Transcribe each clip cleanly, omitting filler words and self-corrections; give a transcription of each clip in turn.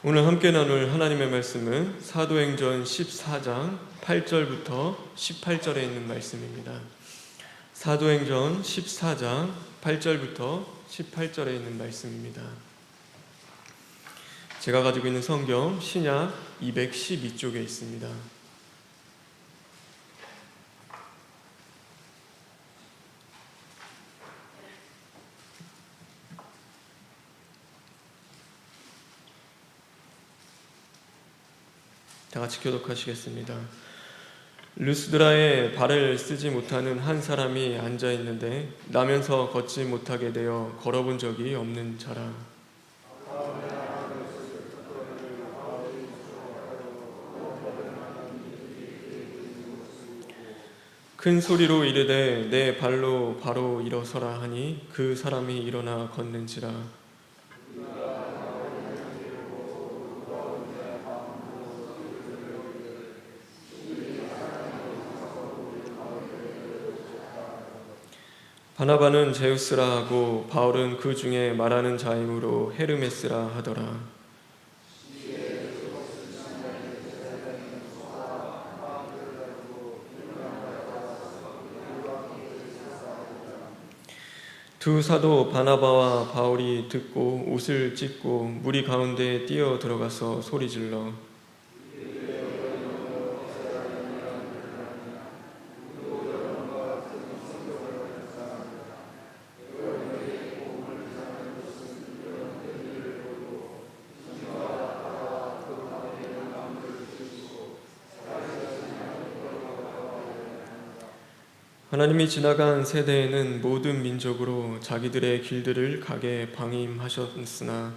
오늘 함께 나눌 하나님의 말씀은 사도행전 14장 8절부터 18절에 있는 말씀입니다. 사도행전 14장 8절부터 18절에 있는 말씀입니다. 제가 가지고 있는 성경 신약 212쪽에 있습니다. 다 같이 교독하시겠습니다. 루스드라에 발을 쓰지 못하는 한 사람이 앉아 있는데 나면서 걷지 못하게 되어 걸어본 적이 없는 자라. 큰 소리로 이르되 내 발로 바로 일어서라 하니 그 사람이 일어나 걷는지라. 바나바는 제우스라 하고 바울은 그 중에 말하는 자이므로 헤르메스라 하더라. 두 사도 바나바와 바울이 듣고 옷을 찢고 무리 가운데 뛰어 들어가서 소리질러 하나님이 지나간 세대에는 모든 민족으로 자기들의 길들을 가게 방임하셨으나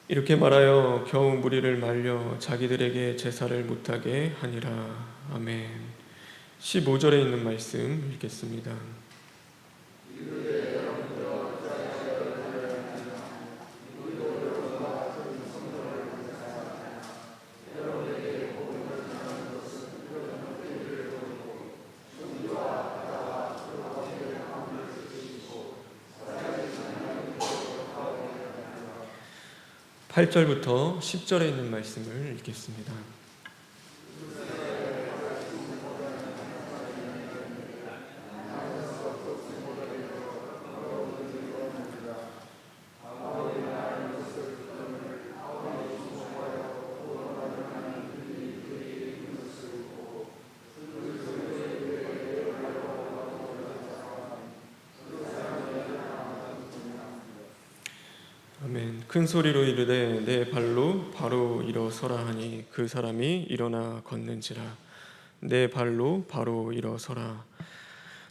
'이렇게 말하여 겨우 무리를 말려 자기들에게 제사를 못하게 하니라.' 아멘. 15절에 있는 말씀 읽겠습니다. 8절부터 10절에 있는 말씀을 읽겠습니다. 아멘. 큰 소리로 이르되 내 발로 바로 일어서라 하니 그 사람이 일어나 걷는지라. 내 발로 바로 일어서라.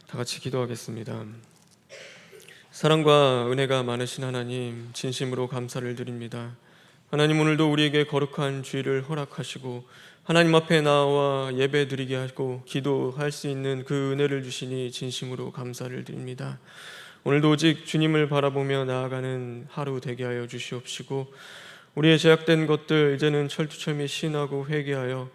다 같이 기도하겠습니다. 사랑과 은혜가 많으신 하나님, 진심으로 감사를 드립니다. 하나님, 오늘도 우리에게 거룩한 주일을 허락하시고 하나님 앞에 나와 예배 드리게 하고 기도할 수 있는 그 은혜를 주시니 진심으로 감사를 드립니다. 오늘도 오직 주님을 바라보며 나아가는 하루 되게 하여 주시옵시고, 우리의 제약된 것들 이제는 철두철미 시인하고 회개하여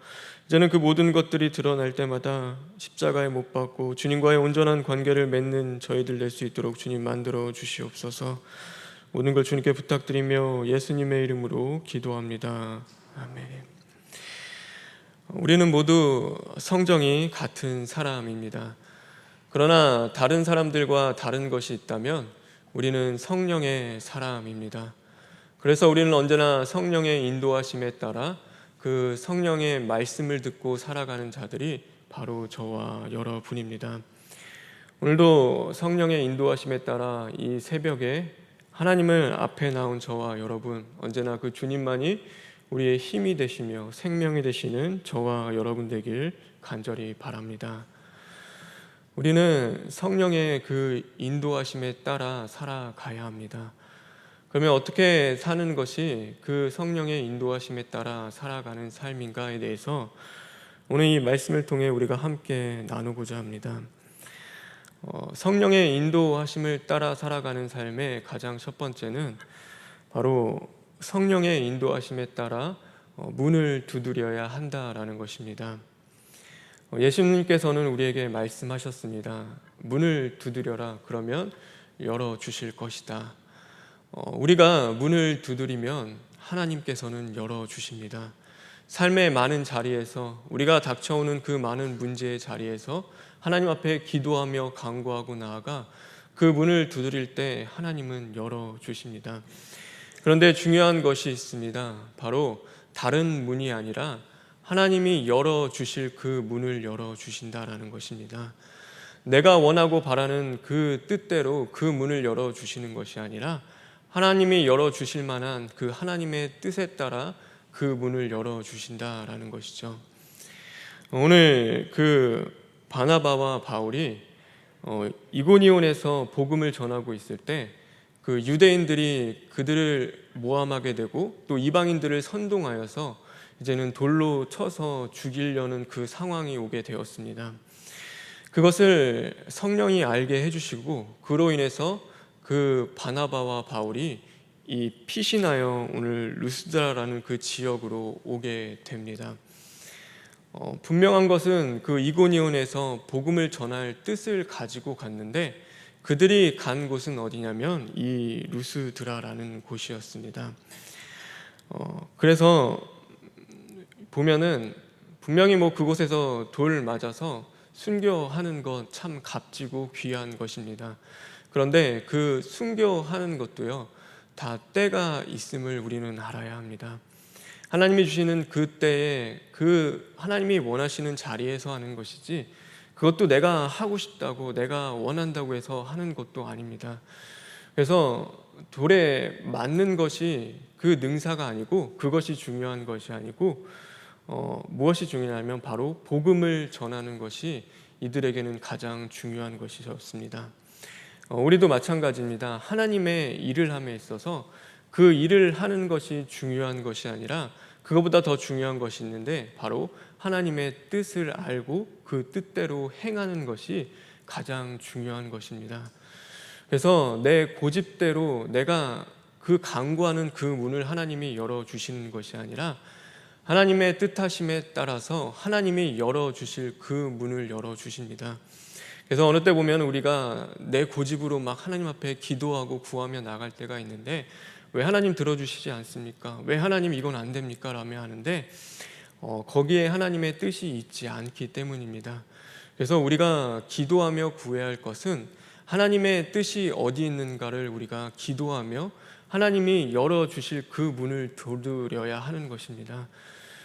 이제는 그 모든 것들이 드러날 때마다 십자가에 못 박고 주님과의 온전한 관계를 맺는 저희들 될 수 있도록 주님 만들어 주시옵소서. 모든 걸 주님께 부탁드리며 예수님의 이름으로 기도합니다. 아멘. 우리는 모두 성정이 같은 사람입니다. 그러나 다른 사람들과 다른 것이 있다면 우리는 성령의 사람입니다. 그래서 우리는 언제나 성령의 인도하심에 따라 그 성령의 말씀을 듣고 살아가는 자들이 바로 저와 여러분입니다. 오늘도 성령의 인도하심에 따라 이 새벽에 하나님을 앞에 나온 저와 여러분, 언제나 그 주님만이 우리의 힘이 되시며 생명이 되시는 저와 여러분 되길 간절히 바랍니다. 우리는 성령의 그 인도하심에 따라 살아가야 합니다. 그러면 어떻게 사는 것이 그 성령의 인도하심에 따라 살아가는 삶인가에 대해서 오늘 이 말씀을 통해 우리가 함께 나누고자 합니다. 성령의 인도하심을 따라 살아가는 삶의 가장 첫 번째는 바로 성령의 인도하심에 따라 문을 두드려야 한다라는 것입니다. 예수님께서는 우리에게 말씀하셨습니다. 문을 두드려라. 그러면 열어주실 것이다. 우리가 문을 두드리면 하나님께서는 열어주십니다. 삶의 많은 자리에서, 우리가 닥쳐오는 그 많은 문제의 자리에서 하나님 앞에 기도하며 간구하고 나아가 그 문을 두드릴 때 하나님은 열어주십니다. 그런데 중요한 것이 있습니다. 바로 다른 문이 아니라 하나님이 열어주실 그 문을 열어주신다라는 것입니다. 내가 원하고 바라는 그 뜻대로 그 문을 열어주시는 것이 아니라 하나님이 열어주실 만한 그 하나님의 뜻에 따라 그 문을 열어주신다라는 것이죠. 오늘 그 바나바와 바울이 이고니온에서 복음을 전하고 있을 때 그 유대인들이 그들을 모함하게 되고 또 이방인들을 선동하여서 이제는 돌로 쳐서 죽이려는 그 상황이 오게 되었습니다. 그것을 성령이 알게 해주시고 그로 인해서 그 바나바와 바울이 이 피신하여 오늘 루스드라라는 그 지역으로 오게 됩니다. 분명한 것은 그 이고니온에서 복음을 전할 뜻을 가지고 갔는데 그들이 간 곳은 어디냐면 이 루스드라라는 곳이었습니다. 그래서 보면은 분명히 그곳에서 돌 맞아서 순교하는 것 참 값지고 귀한 것입니다. 그런데 그 순교하는 것도요, 다 때가 있음을 우리는 알아야 합니다. 하나님이 주시는 그 때에 그 하나님이 원하시는 자리에서 하는 것이지, 그것도 내가 하고 싶다고 내가 원한다고 해서 하는 것도 아닙니다. 그래서 돌에 맞는 것이 그 능사가 아니고, 그것이 중요한 것이 아니고 무엇이 중요하냐면 바로 복음을 전하는 것이 이들에게는 가장 중요한 것이었습니다. 우리도 마찬가지입니다. 하나님의 일을 함에 있어서 그 일을 하는 것이 중요한 것이 아니라 그것보다 더 중요한 것이 있는데, 바로 하나님의 뜻을 알고 그 뜻대로 행하는 것이 가장 중요한 것입니다. 그래서 내 고집대로 내가 그 강구하는 그 문을 하나님이 열어주시는 것이 아니라 하나님의 뜻하심에 따라서 하나님이 열어주실 그 문을 열어주십니다. 그래서 어느 때 보면 우리가 내 고집으로 막 하나님 앞에 기도하고 구하며 나갈 때가 있는데, 왜 하나님 들어주시지 않습니까? 왜 하나님 이건 안 됩니까? 라며 하는데 거기에 하나님의 뜻이 있지 않기 때문입니다. 그래서 우리가 기도하며 구해야 할 것은 하나님의 뜻이 어디 있는가를 우리가 기도하며 하나님이 열어주실 그 문을 두드려야 하는 것입니다.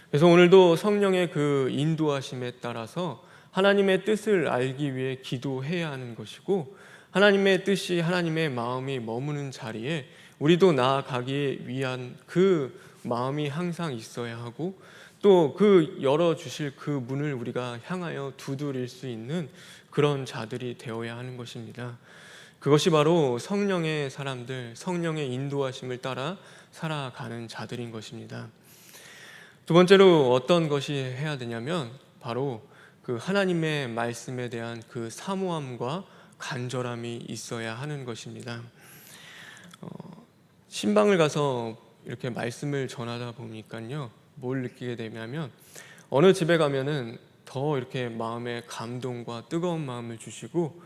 그래서 오늘도 성령의 그 인도하심에 따라서 하나님의 뜻을 알기 위해 기도해야 하는 것이고, 하나님의 뜻이 하나님의 마음이 머무는 자리에 우리도 나아가기 위한 그 마음이 항상 있어야 하고, 또 그 열어주실 그 문을 우리가 향하여 두드릴 수 있는 그런 자들이 되어야 하는 것입니다. 그것이 바로 성령의 사람들, 성령의 인도하심을 따라 살아가는 자들인 것입니다. 두 번째로 어떤 것이 해야 되냐면 바로 그 하나님의 말씀에 대한 그 사모함과 간절함이 있어야 하는 것입니다. 신방을 가서 이렇게 말씀을 전하다 보니까요, 뭘 느끼게 되냐면 어느 집에 가면은 더 이렇게 마음에 감동과 뜨거운 마음을 주시고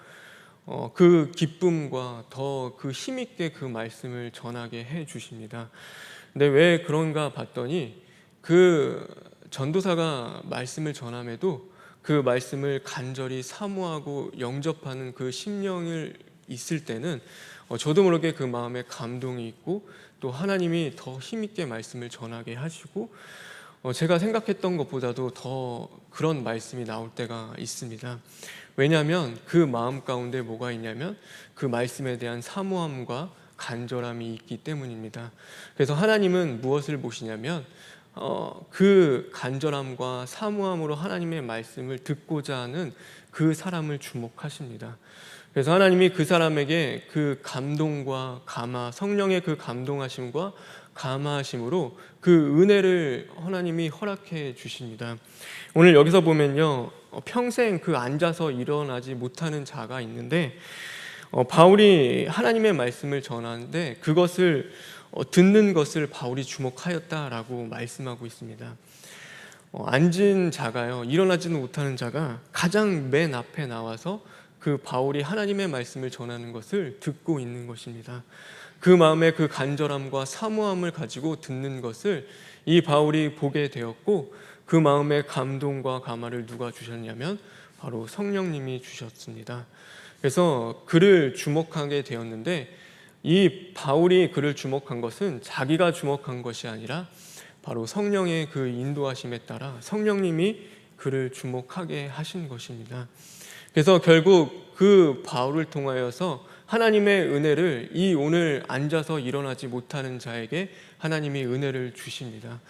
그 기쁨과 더 그 힘있게 그 말씀을 전하게 해 주십니다. 근데 왜 그런가 봤더니 그 전도사가 말씀을 전함에도 그 말씀을 간절히 사모하고 영접하는 그 심령을 있을 때는 저도 모르게 그 마음에 감동이 있고, 또 하나님이 더 힘있게 말씀을 전하게 하시고 제가 생각했던 것보다도 더 그런 말씀이 나올 때가 있습니다. 왜냐하면 그 마음 가운데 뭐가 있냐면 그 말씀에 대한 사모함과 간절함이 있기 때문입니다. 그래서 하나님은 무엇을 보시냐면 그 간절함과 사모함으로 하나님의 말씀을 듣고자 하는 그 사람을 주목하십니다. 그래서 하나님이 그 사람에게 그 감동과 감화, 성령의 그 감동하심과 감화하심으로 그 은혜를 하나님이 허락해 주십니다. 오늘 여기서 보면요, 평생 그 앉아서 일어나지 못하는 자가 있는데 바울이 하나님의 말씀을 전하는데 그것을 듣는 것을 바울이 주목하였다라고 말씀하고 있습니다. 앉은 자가요, 일어나지는 못하는 자가 가장 맨 앞에 나와서 그 바울이 하나님의 말씀을 전하는 것을 듣고 있는 것입니다. 그 마음의 그 간절함과 사모함을 가지고 듣는 것을 이 바울이 보게 되었고, 그 마음의 감동과 감화를 누가 주셨냐면 바로 성령님이 주셨습니다. 그래서 그를 주목하게 되었는데, 이 바울이 그를 주목한 것은 자기가 주목한 것이 아니라 바로 성령의 그 인도하심에 따라 성령님이 그를 주목하게 하신 것입니다. 그래서 결국 그 바울을 통하여서 하나님의 은혜를 이 오늘 앉아서 일어나지 못하는 자에게 하나님이 은혜를 주십니다.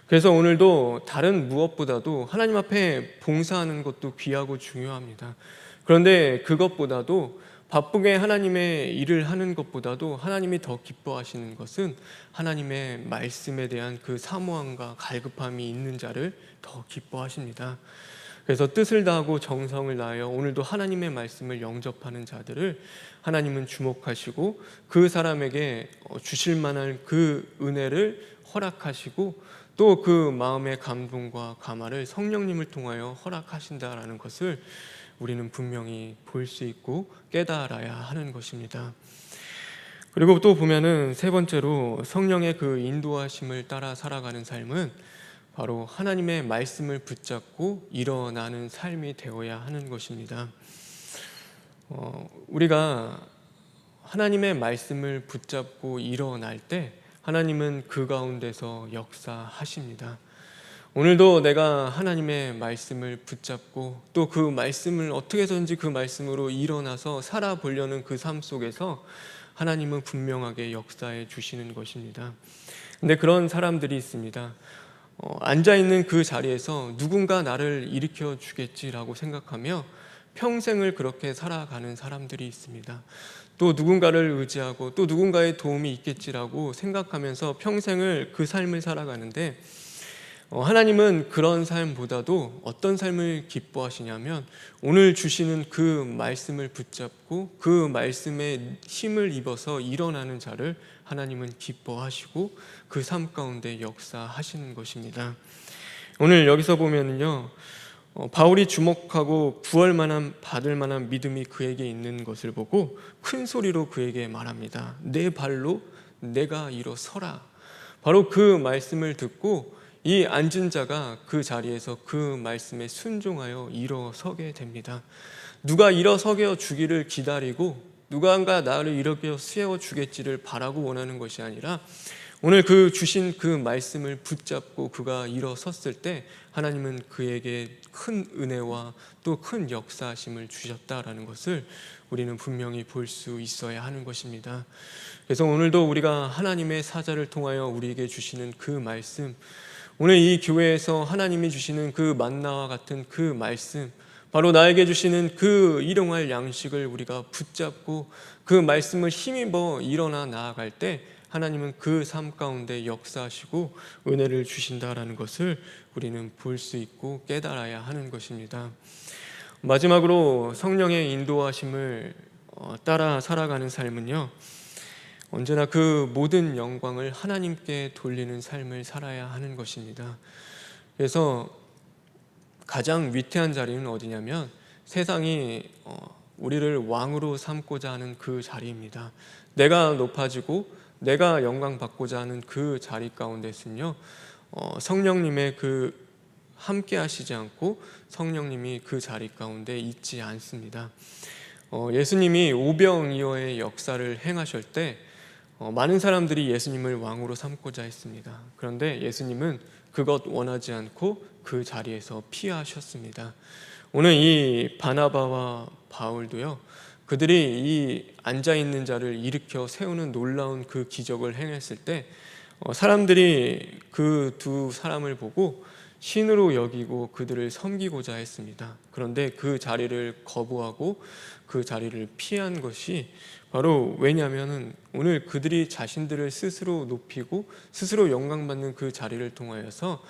그래서 오늘도 다른 무엇보다도 하나님 앞에 봉사하는 것도 귀하고 중요합니다. 그런데 그것보다도 바쁘게 하나님의 일을 하는 것보다도 하나님이 더 기뻐하시는 것은 하나님의 말씀에 대한 그 사모함과 갈급함이 있는 자를 더 기뻐하십니다. 그래서 뜻을 다하고 정성을 다하여 오늘도 하나님의 말씀을 영접하는 자들을 하나님은 주목하시고 그 사람에게 주실 만한 그 은혜를 허락하시고, 또 그 마음의 감동과 감화를 성령님을 통하여 허락하신다라는 것을 우리는 분명히 볼 수 있고 깨달아야 하는 것입니다. 그리고 또 보면은 세 번째로 성령의 그 인도하심을 따라 살아가는 삶은 바로 하나님의 말씀을 붙잡고 일어나는 삶이 되어야 하는 것입니다. 우리가 하나님의 말씀을 붙잡고 일어날 때 하나님은 그 가운데서 역사하십니다. 오늘도 내가 하나님의 말씀을 붙잡고 또 그 말씀을 어떻게 해서든지 그 말씀으로 일어나서 살아보려는 그 삶 속에서 하나님은 분명하게 역사해 주시는 것입니다. 근데 그런 사람들이 있습니다. 앉아있는 그 자리에서 누군가 나를 일으켜 주겠지라고 생각하며 평생을 그렇게 살아가는 사람들이 있습니다. 또 누군가를 의지하고 또 누군가의 도움이 있겠지라고 생각하면서 평생을 그 삶을 살아가는데 하나님은 그런 삶보다도 어떤 삶을 기뻐하시냐면 오늘 주시는 그 말씀을 붙잡고 그 말씀에 힘을 입어서 일어나는 자를 하나님은 기뻐하시고 그 삶 가운데 역사하시는 것입니다. 오늘 여기서 보면은요, 바울이 주목하고 받을 만한 믿음이 그에게 있는 것을 보고 큰 소리로 그에게 말합니다. 내 발로 내가 일어서라. 바로 그 말씀을 듣고 이 앉은 자가 그 자리에서 그 말씀에 순종하여 일어서게 됩니다. 누가 일어서게 주기를 기다리고 누군가 나를 일으켜 세워 주겠지를 바라고 원하는 것이 아니라 오늘 그 주신 그 말씀을 붙잡고 그가 일어섰을 때 하나님은 그에게 큰 은혜와 또 큰 역사하심을 주셨다라는 것을 우리는 분명히 볼 수 있어야 하는 것입니다. 그래서 오늘도 우리가 하나님의 사자를 통하여 우리에게 주시는 그 말씀, 오늘 이 교회에서 하나님이 주시는 그 만나와 같은 그 말씀, 바로 나에게 주시는 그 일용할 양식을 우리가 붙잡고 그 말씀을 힘입어 일어나 나아갈 때 하나님은 그 삶 가운데 역사하시고 은혜를 주신다라는 것을 우리는 볼 수 있고 깨달아야 하는 것입니다. 마지막으로 성령의 인도하심을 따라 살아가는 삶은요, 언제나 그 모든 영광을 하나님께 돌리는 삶을 살아야 하는 것입니다. 그래서 가장 위태한 자리는 어디냐면 세상이 우리를 왕으로 삼고자 하는 그 자리입니다. 내가 높아지고 내가 영광 받고자 하는 그 자리 가운데서는요, 성령님의 그 함께 하시지 않고 성령님이 그 자리 가운데 있지 않습니다. 예수님이 오병이어의 역사를 행하실 때 많은 사람들이 예수님을 왕으로 삼고자 했습니다. 그런데 예수님은 그것 원하지 않고 그 자리에서 피하셨습니다. 오늘 이 바나바와 바울도요, 그들이 이 앉아있는 자를 일으켜 세우는 놀라운 그 기적을 행했을 때 사람들이 그 두 사람을 보고 신으로 여기고 그들을 섬기고자 했습니다. 그런데 그 자리를 거부하고 그 자리를 피한 것이 바로 왜냐하면 오늘 그들이 자신들을 스스로 높이고 스스로 영광받는 그 자리를 통하여서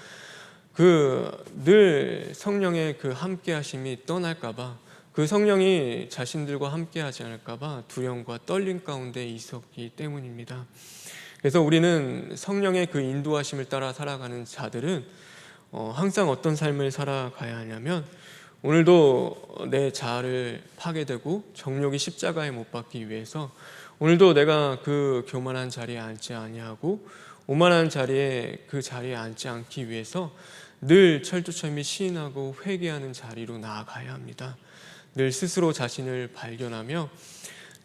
늘 성령의 그 함께 하심이 떠날까봐, 그 성령이 자신들과 함께 하지 않을까봐 두려움과 떨림 가운데 있었기 때문입니다. 그래서 우리는 성령의 그 인도하심을 따라 살아가는 자들은 항상 어떤 삶을 살아가야 하냐면 오늘도 내 자아를 파괴되고 정욕이 십자가에 못 박기 위해서 오늘도 내가 그 교만한 자리에 앉지 아니하고 오만한 자리에 그 자리에 앉지 않기 위해서 늘 철두철미 시인하고 회개하는 자리로 나아가야 합니다. 늘 스스로 자신을 발견하며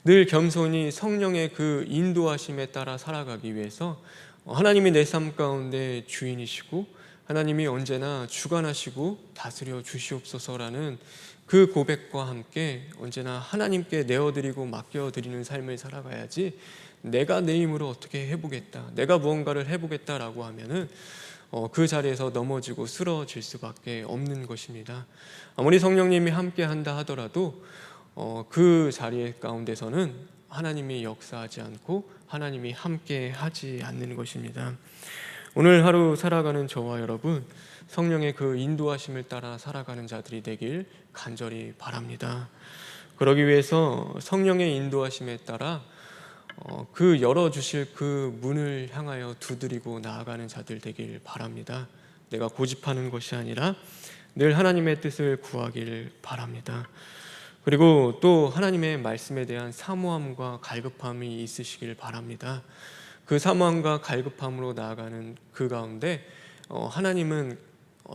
늘 겸손히 성령의 그 인도하심에 따라 살아가기 위해서 하나님이 내 삶 가운데 주인이시고 하나님이 언제나 주관하시고 다스려 주시옵소서라는 그 고백과 함께 언제나 하나님께 내어드리고 맡겨드리는 삶을 살아가야지 내가 내 힘으로 어떻게 해보겠다, 내가 무언가를 해보겠다라고 하면은 그 자리에서 넘어지고 쓰러질 수밖에 없는 것입니다. 아무리 성령님이 함께 한다 하더라도 그 자리 가운데서는 하나님이 역사하지 않고 하나님이 함께 하지 않는 것입니다. 오늘 하루 살아가는 저와 여러분, 성령의 그 인도하심을 따라 살아가는 자들이 되길 간절히 바랍니다. 그러기 위해서 성령의 인도하심에 따라 그 열어주실 그 문을 향하여 두드리고 나아가는 자들 되길 바랍니다. 내가 고집하는 것이 아니라 늘 하나님의 뜻을 구하기를 바랍니다. 그리고 또 하나님의 말씀에 대한 사모함과 갈급함이 있으시길 바랍니다. 그 사모함과 갈급함으로 나아가는 그 가운데 하나님은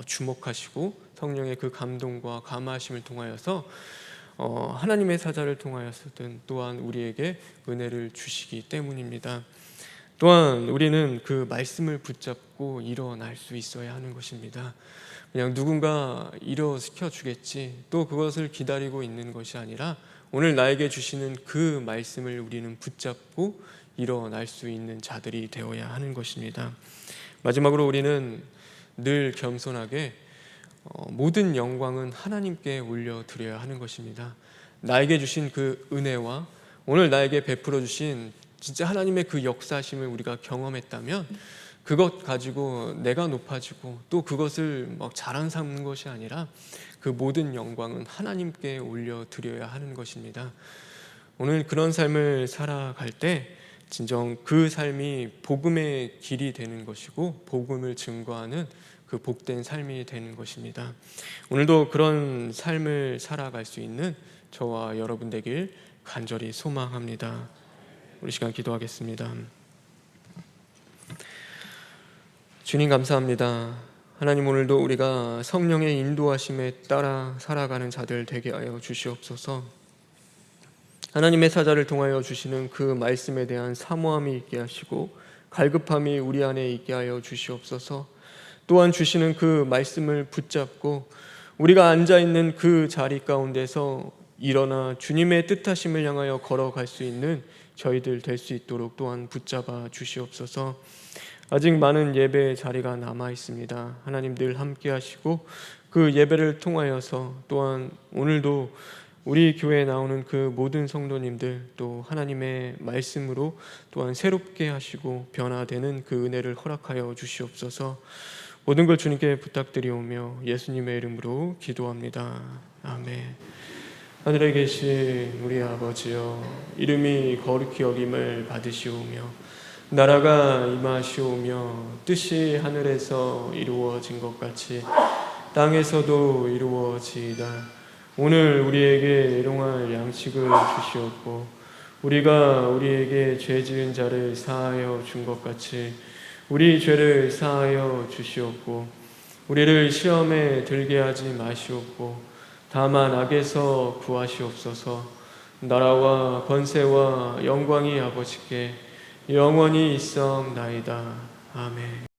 주목하시고 성령의 그 감동과 감화하심을 통하여서 하나님의 사자를 통하여서든 또한 우리에게 은혜를 주시기 때문입니다. 또한 우리는 그 말씀을 붙잡고 일어날 수 있어야 하는 것입니다. 그냥 누군가 일어시켜 주겠지 또 그것을 기다리고 있는 것이 아니라 오늘 나에게 주시는 그 말씀을 우리는 붙잡고 일어날 수 있는 자들이 되어야 하는 것입니다. 마지막으로 우리는 늘 겸손하게 모든 영광은 하나님께 올려드려야 하는 것입니다. 나에게 주신 그 은혜와 오늘 나에게 베풀어 주신 진짜 하나님의 그 역사심을 우리가 경험했다면 그것 가지고 내가 높아지고 또 그것을 막 자랑 삼는 것이 아니라 그 모든 영광은 하나님께 올려드려야 하는 것입니다. 오늘 그런 삶을 살아갈 때 진정 그 삶이 복음의 길이 되는 것이고 복음을 증거하는 그 복된 삶이 되는 것입니다. 오늘도 그런 삶을 살아갈 수 있는 저와 여러분 되길 간절히 소망합니다. 우리 시간 기도하겠습니다. 주님 감사합니다. 하나님, 오늘도 우리가 성령의 인도하심에 따라 살아가는 자들 되게 하여 주시옵소서. 하나님의 사자를 통하여 주시는 그 말씀에 대한 사모함이 있게 하시고 갈급함이 우리 안에 있게 하여 주시옵소서. 또한 주시는 그 말씀을 붙잡고 우리가 앉아있는 그 자리 가운데서 일어나 주님의 뜻하심을 향하여 걸어갈 수 있는 저희들 될 수 있도록 또한 붙잡아 주시옵소서. 아직 많은 예배의 자리가 남아 있습니다. 하나님 늘 함께 하시고 그 예배를 통하여서 또한 오늘도 우리 교회에 나오는 그 모든 성도님들 또 하나님의 말씀으로 또한 새롭게 하시고 변화되는 그 은혜를 허락하여 주시옵소서. 모든 걸 주님께 부탁드리오며 예수님의 이름으로 기도합니다. 아멘. 하늘에 계신 우리 아버지여, 이름이 거룩히 여김을 받으시오며 나라가 임하시오며 뜻이 하늘에서 이루어진 것 같이 땅에서도 이루어지이다. 오늘 우리에게 일용할 양식을 주시옵고 우리가 우리에게 죄 지은 자를 사하여 준 것 같이 우리 죄를 사하여 주시옵고 우리를 시험에 들게 하지 마시옵고 다만 악에서 구하시옵소서. 나라와 권세와 영광이 아버지께 영원히 있사옵나이다. 아멘.